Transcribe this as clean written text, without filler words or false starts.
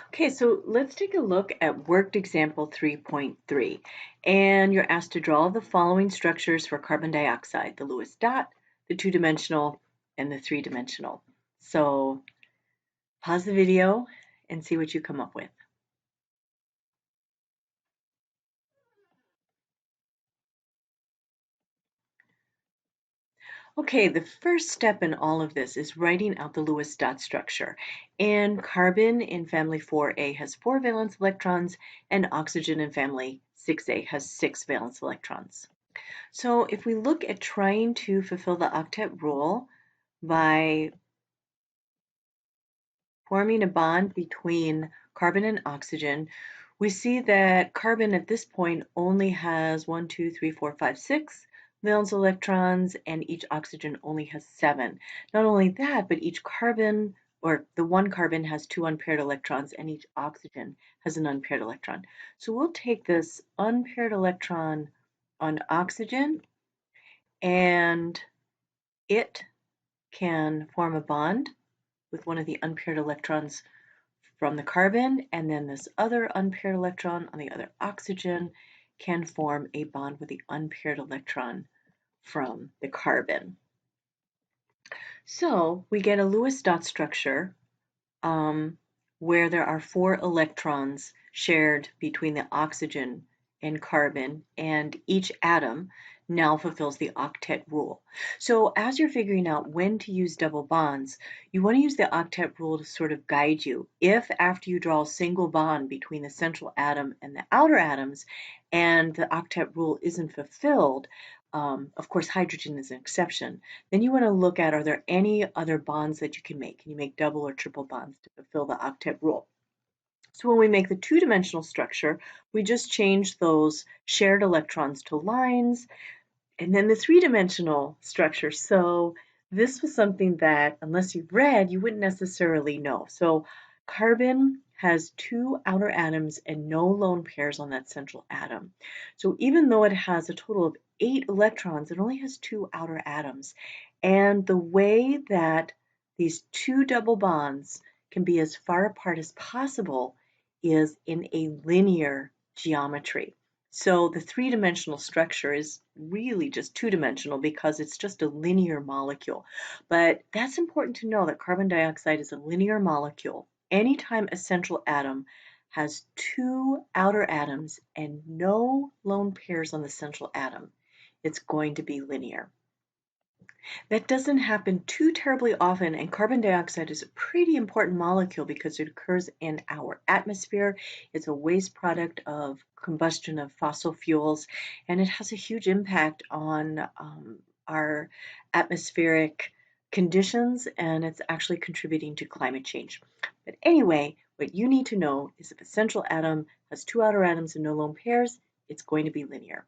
Okay, so let's take a look at worked example 3.3. And you're asked to draw the following structures for carbon dioxide, the Lewis dot, the two-dimensional, and the three-dimensional. So pause the video and see what you come up with. Okay, the first step in all of this is writing out the Lewis dot structure. And carbon in family 4A has 4 valence electrons, and oxygen in family 6A has 6 valence electrons. So if we look at trying to fulfill the octet rule by forming a bond between carbon and oxygen, we see that carbon at this point only has 1, 2, 3, 4, 5, 6 valence electrons, and each oxygen only has 7. Not only that, but each carbon, or the one carbon, has 2 unpaired electrons, and each oxygen has an unpaired electron. So we'll take this unpaired electron on oxygen, and it can form a bond with one of the unpaired electrons from the carbon, and then this other unpaired electron on the other oxygen can form a bond with the unpaired electron from the carbon. So we get a Lewis dot structure where there are 4 electrons shared between the oxygen and carbon, and each atom now fulfills the octet rule. So as you're figuring out when to use double bonds, you want to use the octet rule to sort of guide you. If after you draw a single bond between the central atom and the outer atoms and the octet rule isn't fulfilled, of course hydrogen is an exception, then you want to look at, are there any other bonds that you can make? Can you make double or triple bonds to fulfill the octet rule? So when we make the two-dimensional structure, we just change those shared electrons to lines, and then the three-dimensional structure. So this was something that, unless you've read, you wouldn't necessarily know. So carbon has 2 outer atoms and no lone pairs on that central atom. So even though it has a total of 8 electrons, it only has 2 outer atoms. And the way that these 2 double bonds can be as far apart as possible is in a linear geometry. So the three-dimensional structure is really just two-dimensional because it's just a linear molecule. But that's important to know that carbon dioxide is a linear molecule. Anytime a central atom has 2 outer atoms and no lone pairs on the central atom, it's going to be linear. That doesn't happen too terribly often, and carbon dioxide is a pretty important molecule because it occurs in our atmosphere. It's a waste product of combustion of fossil fuels, and it has a huge impact on our atmospheric conditions, and it's actually contributing to climate change. But anyway, what you need to know is if a central atom has 2 outer atoms and no lone pairs, it's going to be linear.